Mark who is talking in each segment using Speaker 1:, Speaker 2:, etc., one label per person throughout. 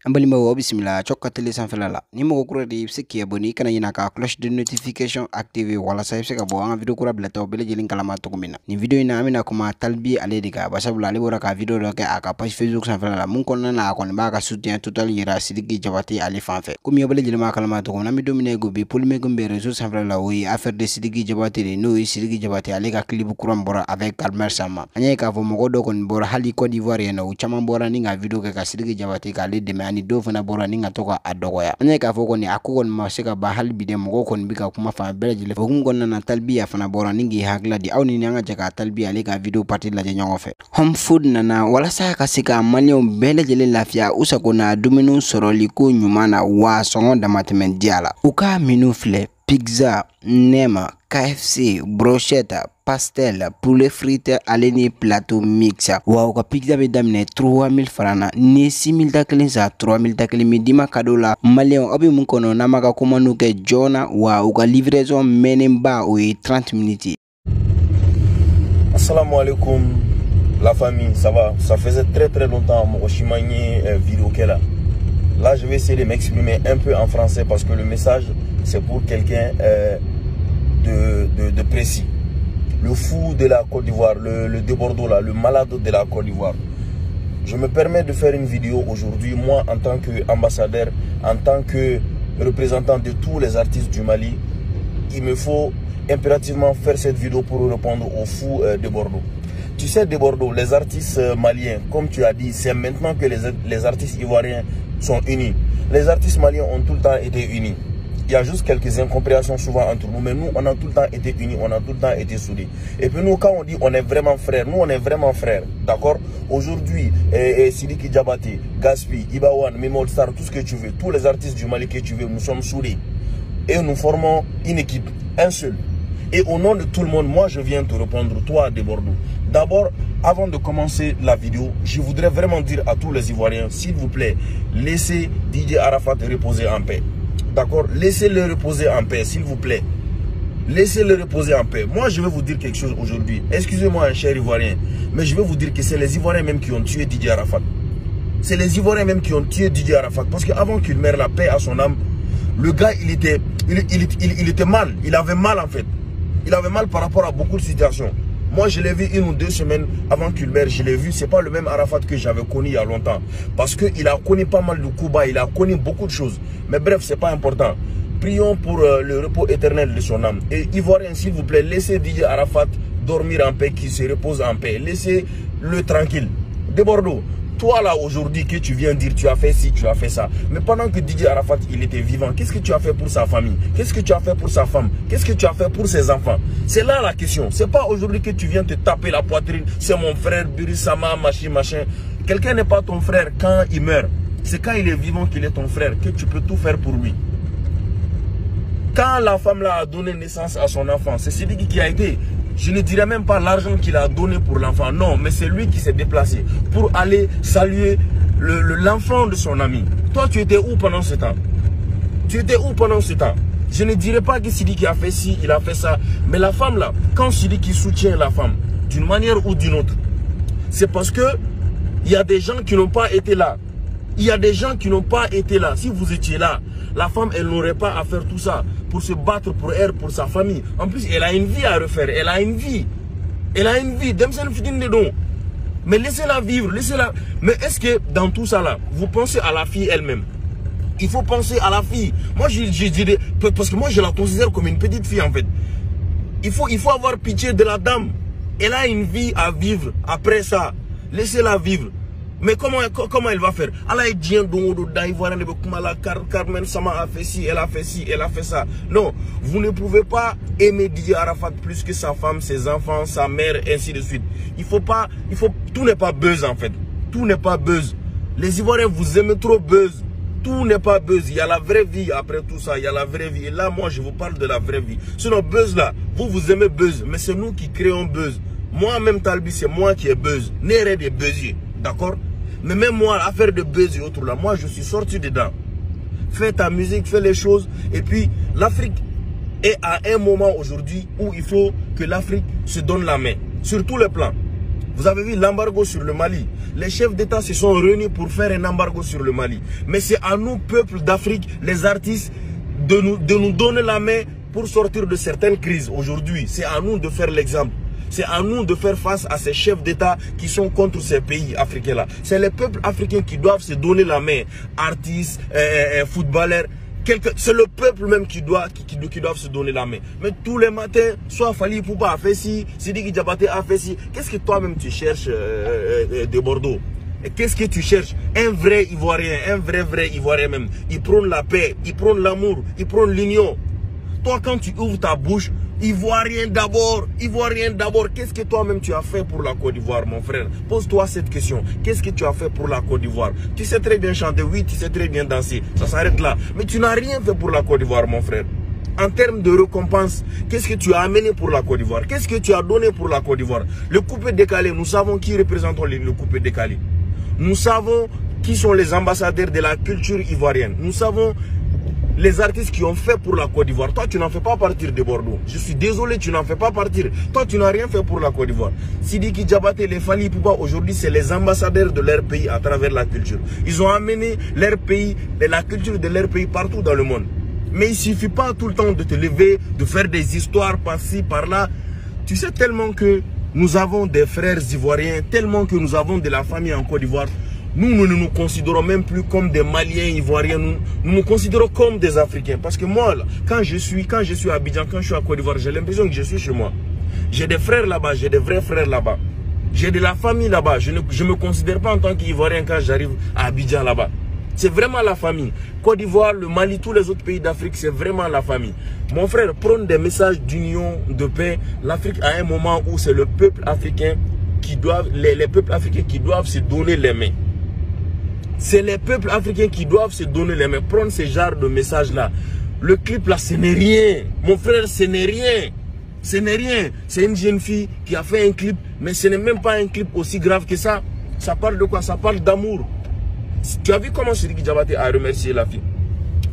Speaker 1: Ambalima wo bismillah chokka tele sanfela la ni mo ko di siki aboni kana yina ka cloche de notification activé wala sa ka bo an video kura blata bele jelin kalama to kumina ni video ina amina kuma talbi ale diga basabula ale bora ka video do ke aka page Facebook sanfela la mun konna na ko ba ka soutien total yira sidiki jabati ali fanfe kum yo bele jelima kalama to kumina mi domine go bi polme go be réseau sanfela la oui affaire de sidiki jabati de no sidiki jabati ale ka clip kuram bora avec Kalmer Sama anya ka fo mo go do kon bora hali Côte d'Ivoire no chama bora ni nga video ke ka sidiki jabati ka le de ni do fana bora ninga toka adogoya anya ka foko ni akoko ma seka ba halbi de mo ko bika kuma fa belejile fokum gonna na talbiya fana bora ningi hagla di awni nyanga jaka talbiya le ka video party la nyongo fe home food nana wala sa ka sika malio belejile lafia usako na duminu soroli ko nyumana wa songo da matemen diala uka menu fle pizza nema KFC brochette pastel poulet frite aleni plateau mixa wa ka pizza be damne 3000 francs ni 6000 daklen za 3000 daklen mi dima kadola malien obi mun kono na maka komanu ke jona wa ka livraison menemba o 30 minutes.
Speaker 2: Assalamu alaikum la famille, ça va? Ça faisait très longtemps mon chimani vidéo qu'elle a. Là je vais essayer de m'exprimer un peu en français parce que le message c'est pour quelqu'un de précis. Le fou de la Côte d'Ivoire, le débordeau là, le malade de la Côte d'Ivoire. Je me permets de faire une vidéo aujourd'hui, moi en tant qu'ambassadeur, en tant que représentant de tous les artistes du Mali, il me faut impérativement faire cette vidéo pour répondre au fou de Bordeaux. Tu sais, de Bordeaux, les artistes maliens, comme tu as dit, c'est maintenant que les artistes ivoiriens sont unis. Les artistes maliens ont tout le temps été unis. Il y a juste quelques incompréhensions souvent entre nous, mais nous, on a tout le temps été unis, on a tout le temps été soudés. Et puis nous, quand on dit on est vraiment frères, nous, on est vraiment frères, d'accord? Aujourd'hui, Sidiki Diabaté, Gaspi, Ibawan, Mimol Star, tout ce que tu veux, tous les artistes du Mali que tu veux, nous sommes soudés. Et nous formons une équipe, un seul. Et au nom de tout le monde, moi, je viens te répondre, toi, de Bordeaux. D'abord, avant de commencer la vidéo, je voudrais vraiment dire à tous les Ivoiriens, s'il vous plaît, laissez DJ Arafat reposer en paix. D'accord? Laissez-le reposer en paix, s'il vous plaît. Laissez-le reposer en paix. Moi, je vais vous dire quelque chose aujourd'hui. Excusez-moi, un cher Ivoirien, mais je vais vous dire que c'est les Ivoiriens même qui ont tué Didier Arafat. C'est les Ivoiriens même qui ont tué Didier Arafat. Parce qu'avant qu'il meure, la paix à son âme, le gars, il était mal. Il avait mal, en fait. Il avait mal par rapport à beaucoup de situations. Moi, je l'ai vu 1 ou 2 semaines avant qu'il meure. Je l'ai vu. Ce n'est pas le même Arafat que j'avais connu il y a longtemps. Parce qu'il a connu pas mal de coups bas. Il a connu beaucoup de choses. Mais bref, ce n'est pas important. Prions pour le repos éternel de son âme. Et Ivoiriens, s'il vous plaît, laissez DJ Arafat dormir en paix, qu'il se repose en paix. Laissez-le tranquille. De Bordeaux, toi là aujourd'hui que tu viens dire tu as fait ci, tu as fait ça. Mais pendant que DJ Arafat il était vivant, qu'est-ce que tu as fait pour sa famille? Qu'est-ce que tu as fait pour sa femme? Qu'est-ce que tu as fait pour ses enfants? C'est là la question. C'est pas aujourd'hui que tu viens te taper la poitrine. C'est mon frère, Birisama, machin. Quelqu'un n'est pas ton frère quand il meurt. C'est quand il est vivant qu'il est ton frère, que tu peux tout faire pour lui. Quand la femme là a donné naissance à son enfant, c'est celui qui a été. Je ne dirais même pas l'argent qu'il a donné pour l'enfant. Non, mais c'est lui qui s'est déplacé pour aller saluer l'enfant de son ami. Toi, tu étais où pendant ce temps? Tu étais où pendant ce temps? Je ne dirais pas que Sidiki a fait ci, il a fait ça. Mais la femme là, quand Sidiki soutient la femme, d'une manière ou d'une autre, c'est parce que il y a des gens qui n'ont pas été là. Il y a des gens qui n'ont pas été là. Si vous étiez là, la femme, elle n'aurait pas à faire tout ça pour se battre pour elle, pour sa famille. En plus, elle a une vie à refaire. Elle a une vie. Elle a une vie. Mais laissez-la vivre. Laissez-la. Mais est-ce que dans tout ça là, vous pensez à la fille elle-même? Il faut penser à la fille. Moi, je dirais, parce que moi, je la considère comme une petite fille en fait. Il faut avoir pitié de la dame. Elle a une vie à vivre après ça. Laissez-la vivre. Mais comment elle va faire? Carmen Sama a fait ci, elle a fait ci, elle a fait ça. Non, vous ne pouvez pas aimer Didier Arafat plus que sa femme, ses enfants, sa mère, ainsi de suite. Tout n'est pas buzz en fait. Tout n'est pas buzz. Les Ivoiriens, vous aimez trop buzz. Tout n'est pas buzz. Il y a la vraie vie après tout ça. Il y a la vraie vie. Et là, moi, je vous parle de la vraie vie. Sinon, buzz là, vous aimez buzz. Mais c'est nous qui créons buzz. Moi-même, Talbi, c'est moi qui ai buzz. Néré des buzziers. D'accord? Mais même moi, l'affaire de buzz et autres là, moi je suis sorti dedans. Fais ta musique, fais les choses. Et puis l'Afrique est à un moment aujourd'hui où il faut que l'Afrique se donne la main. Sur tous les plans. Vous avez vu l'embargo sur le Mali. Les chefs d'État se sont réunis pour faire un embargo sur le Mali. Mais c'est à nous, peuple d'Afrique, les artistes, de nous donner la main pour sortir de certaines crises. Aujourd'hui, c'est à nous de faire l'exemple. C'est à nous de faire face à ces chefs d'État qui sont contre ces pays africains-là. C'est les peuples africains qui doivent se donner la main. Artistes, footballeurs. C'est le peuple même qui doit se donner la main. Mais tous les matins, soit Fally Ipupa a fait ci, Sidiki Diabaté a fait ci. Qu'est-ce que toi-même tu cherches de Bordeaux? Qu'est-ce que tu cherches? Un vrai Ivoirien, un vrai Ivoirien même. Il prône la paix, il prône l'amour, il prône l'union. Toi, quand tu ouvres ta bouche, Ivoirien d'abord, Ivoirien d'abord. Qu'est-ce que toi-même tu as fait pour la Côte d'Ivoire, mon frère? Pose-toi cette question. Qu'est-ce que tu as fait pour la Côte d'Ivoire? Tu sais très bien chanter, oui, tu sais très bien danser. Ça s'arrête là. Mais tu n'as rien fait pour la Côte d'Ivoire, mon frère. En termes de récompense, qu'est-ce que tu as amené pour la Côte d'Ivoire? Qu'est-ce que tu as donné pour la Côte d'Ivoire? Le coupé décalé, nous savons qui représente le coupé décalé. Nous savons qui sont les ambassadeurs de la culture ivoirienne. Nous savons les artistes qui ont fait pour la Côte d'Ivoire. Toi, tu n'en fais pas partir de Bordeaux. Je suis désolé, tu n'en fais pas partir. Toi, tu n'as rien fait pour la Côte d'Ivoire. Sidiki Diabaté, les Fally Ipupa, aujourd'hui, c'est les ambassadeurs de leur pays à travers la culture. Ils ont amené leur pays, la culture de leur pays partout dans le monde. Mais il ne suffit pas tout le temps de te lever, de faire des histoires par-ci, par-là. Tu sais tellement que nous avons des frères ivoiriens, tellement que nous avons de la famille en Côte d'Ivoire. Nous ne nous considérons même plus comme des Maliens, Ivoiriens. Nous nous considérons comme des Africains. Parce que moi, là, quand je suis à Abidjan, quand je suis à Côte d'Ivoire, j'ai l'impression que je suis chez moi. J'ai des frères là-bas, j'ai des vrais frères là-bas. J'ai de la famille là-bas. Je ne me considère pas en tant qu'Ivoirien quand j'arrive à Abidjan là-bas. C'est vraiment la famille. Côte d'Ivoire, le Mali, tous les autres pays d'Afrique, c'est vraiment la famille. Mon frère, prône des messages d'union, de paix. L'Afrique a un moment où c'est le peuple africain qui doivent, les peuples africains qui doivent se donner les mains. C'est les peuples africains qui doivent se donner les mains. Prendre ce genre de message-là. Le clip là, ce n'est rien. Mon frère, ce n'est rien. Ce n'est rien. C'est une jeune fille qui a fait un clip, mais ce n'est même pas un clip aussi grave que ça. Ça parle de quoi? Ça parle d'amour. Tu as vu comment Sidiki Diabaté a remercié la fille?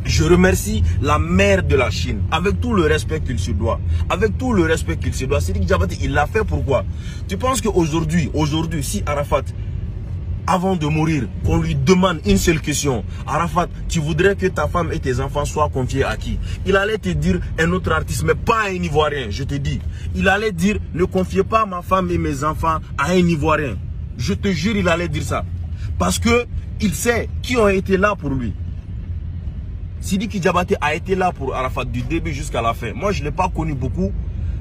Speaker 2: Je remercie la mère de la Chine, avec tout le respect qu'il se doit. Avec tout le respect qu'il se doit. Sidiki Diabaté, il l'a fait pourquoi? Tu penses qu'aujourd'hui, si Arafat, avant de mourir, qu'on lui demande une seule question, Arafat, tu voudrais que ta femme et tes enfants soient confiés à qui? Il allait te dire un autre artiste, mais pas un Ivoirien, je te dis. Il allait dire, ne confiez pas ma femme et mes enfants à un Ivoirien. Je te jure, il allait dire ça. Parce que il sait qui ont été là pour lui. Sidiki Diabaté a été là pour Arafat du début jusqu'à la fin. Moi, je ne l'ai pas connu beaucoup,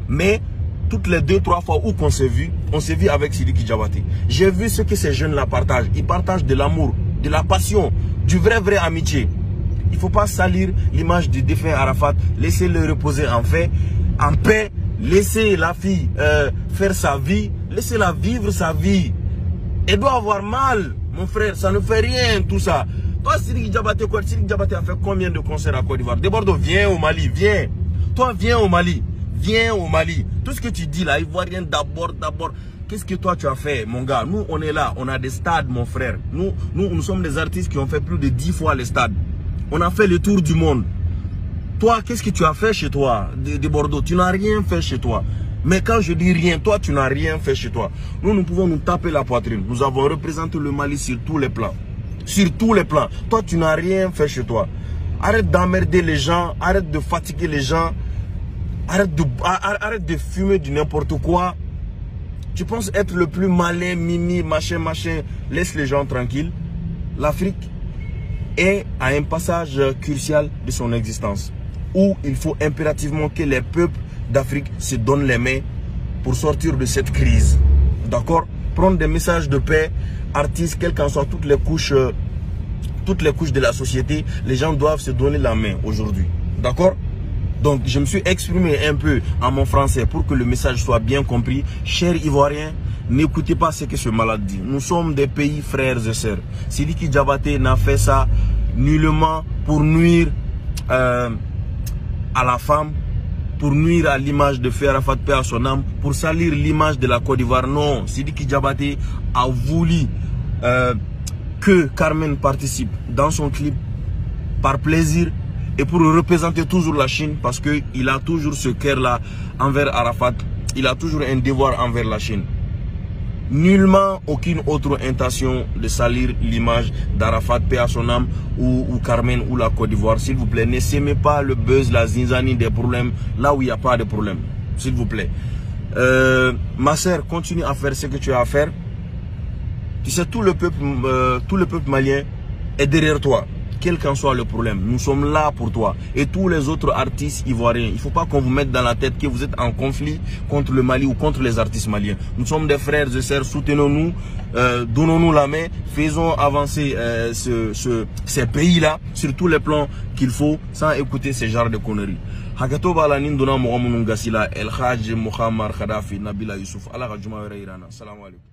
Speaker 2: mais toutes les 2-3 fois où on s'est vu avec Sidiki Diabaté. J'ai vu ce que ces jeunes-là partagent. Ils partagent de l'amour, de la passion, du vrai amitié. Il ne faut pas salir l'image du défunt Arafat. Laissez-le reposer en paix. Laissez la fille faire sa vie. Laissez-la vivre sa vie. Elle doit avoir mal. Mon frère, ça ne fait rien tout ça. Toi, Sidiki Diabaté a fait combien de concerts à Côte d'Ivoire? De Bordeaux, viens au Mali, viens. Toi, viens au Mali. Viens au Mali. Tout ce que tu dis là, Ivoirien d'abord. Qu'est-ce que toi tu as fait, mon gars? Nous, on est là, on a des stades, mon frère. Nous sommes des artistes qui ont fait plus de 10 fois les stades. On a fait le tour du monde. Toi, qu'est-ce que tu as fait chez toi, de Bordeaux? Tu n'as rien fait chez toi. Mais quand je dis rien, toi, tu n'as rien fait chez toi. Nous pouvons nous taper la poitrine. Nous avons représenté le Mali sur tous les plans. Sur tous les plans. Toi, tu n'as rien fait chez toi. Arrête d'emmerder les gens. Arrête de fatiguer les gens. Arrête de fumer du n'importe quoi. Tu penses être le plus malin, mimi, machin. Laisse les gens tranquilles. L'Afrique est à un passage crucial de son existence. Où il faut impérativement que les peuples d'Afrique se donnent les mains pour sortir de cette crise. D'accord? Prendre des messages de paix, artistes, quelles qu'en soient toutes les couches de la société, les gens doivent se donner la main aujourd'hui. D'accord? Donc, je me suis exprimé un peu en mon français pour que le message soit bien compris. Chers Ivoiriens, n'écoutez pas ce que ce malade dit. Nous sommes des pays frères et sœurs. Sidiki Diabaté n'a fait ça nullement pour nuire à la femme, pour nuire à l'image de Feu Arafat, paix à son âme, pour salir l'image de la Côte d'Ivoire. Non, Sidiki Diabaté a voulu que Carmen participe dans son clip par plaisir et pour représenter toujours la Chine, parce qu'il a toujours ce cœur-là envers Arafat. Il a toujours un devoir envers la Chine. nullement aucune autre intention de salir l'image d'Arafat, paix à son âme, ou Carmen ou la Côte d'Ivoire. S'il vous plaît, ne s'aimez pas le buzz, la zinzanie des problèmes là où il n'y a pas de problème. S'il vous plaît. Ma sœur, continue à faire ce que tu as à faire. Tu sais, tout le peuple malien est derrière toi. Quel qu'en soit le problème, nous sommes là pour toi. Et tous les autres artistes ivoiriens, il ne faut pas qu'on vous mette dans la tête que vous êtes en conflit contre le Mali ou contre les artistes maliens. Nous sommes des frères et sœurs, soutenons-nous, donnons-nous la main, faisons avancer ces pays-là sur tous les plans qu'il faut, sans écouter ce genre de conneries. Hakato balanin dona mo ngasila El Hadj Mohamed Khadafi Nabila Youssouf ala ka juma wɛrɛ yira an na. Salamu alaikum.